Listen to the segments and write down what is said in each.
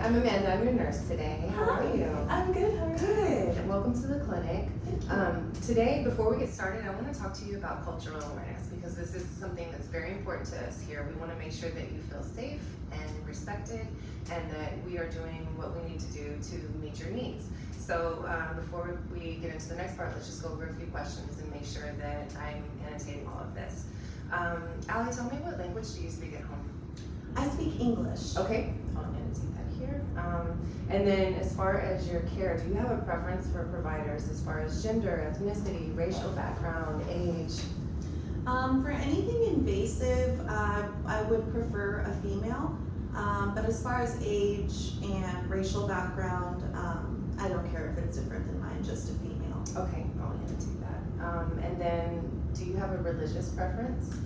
I'm Amanda. I'm your nurse today. How are you? I'm good. How are you? Good. Welcome to the clinic. Today, before we get started, I want to talk to you about cultural awareness because this is something that's very important to us here. We want to make sure that you feel safe and respected and that we are doing what we need to do to meet your needs. So before we get into the next part, let's just go over a few questions and make sure that I'm annotating all of this. Allie, tell me, what language do you speak at home? I speak English. Okay, I'll annotate that here. And then as far as your care, do you have a preference for providers as far as gender, ethnicity, racial background, age? For anything invasive, I would prefer a female. But as far as age and racial background, I don't care if it's different than mine, just a female. Okay, I'll annotate that. And then, do you have a religious preference?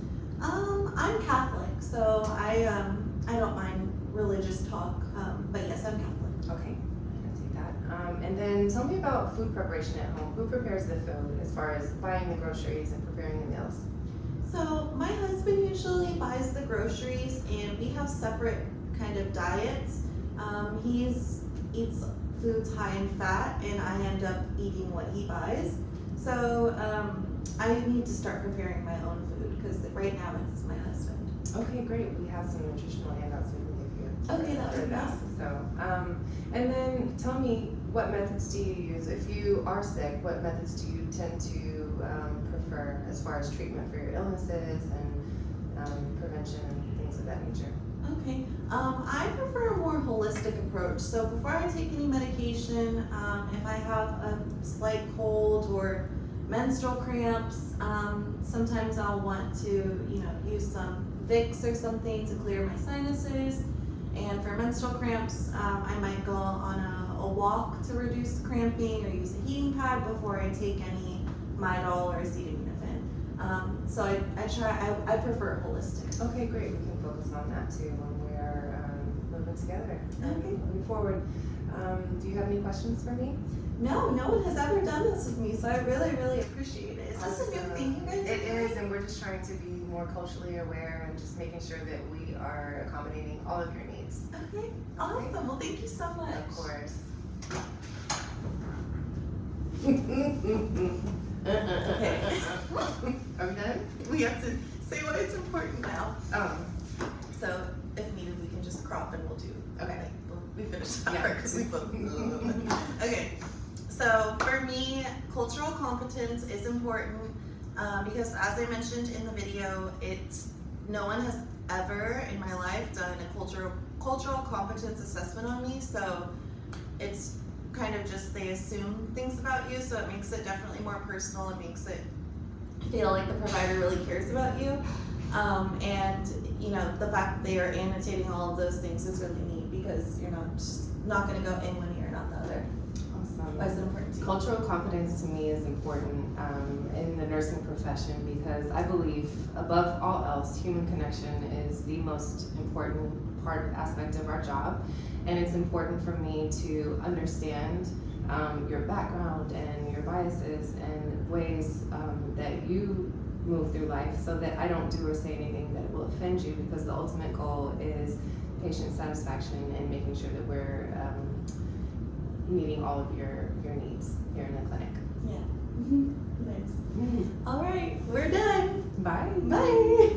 I'm Catholic, so I don't mind religious talk, but yes, I'm Catholic. Okay, annotate that. And then tell me about food preparation at home. Who prepares the food as far as buying the groceries and preparing the meals? So my husband usually buys the groceries, and we have separate kind of diets. He eats foods high in fat, and I end up eating what he buys. So I need to start preparing my own food because right now it's my husband. Okay, great. We have some nutritional handouts we can give you. Okay, that would be that. awesome. So, and then tell me, what methods do you use? If you are sick, what methods do you tend to prefer as far as treatment for your illnesses and prevention and things of that nature? Okay, I prefer a more holistic approach. So before I take any medication, if I have a slight cold or menstrual cramps, sometimes I'll want to, use some Vicks or something to clear my sinuses. And for menstrual cramps, I might go on a walk to reduce cramping or use a heating pad before I take any Midol or acetaminophen. So I prefer holistic. Okay, great. We can focus on that too when we're moving together and Okay. moving forward. Do you have any questions for me? No one has ever done this with me, so I really, really appreciate it. Is this a new thing you guys It are doing? is, and we're just trying to be more culturally aware and just making sure that we are accommodating all of your needs. Okay, awesome. Well, thank you so much. Of course. Okay. Are we done? We have to say why it's important now. Oh, So if needed, we can just crop and we'll do. Okay. We finished that Yeah. part because we both. Okay. So for me, cultural competence is important because, as I mentioned in the video, no one has ever in my life done a cultural competence assessment on me. So it's kind of just they assume things about you, so it makes it definitely more personal. It makes it feel like the provider really cares about you. And the fact that they are annotating all of those things is really neat because you're not going to go in one ear, not the other. awesome. Why is it important to you? Cultural competence to me is important in the nursing profession because I believe, above all else, human connection is the most important aspect of our job, and it's important for me to understand your background and your biases and ways that you move through life so that I don't do or say anything that will offend you, because the ultimate goal is patient satisfaction and making sure that we're meeting all of your needs here in the clinic. Yeah. Nice. All right, we're done. Bye. Bye.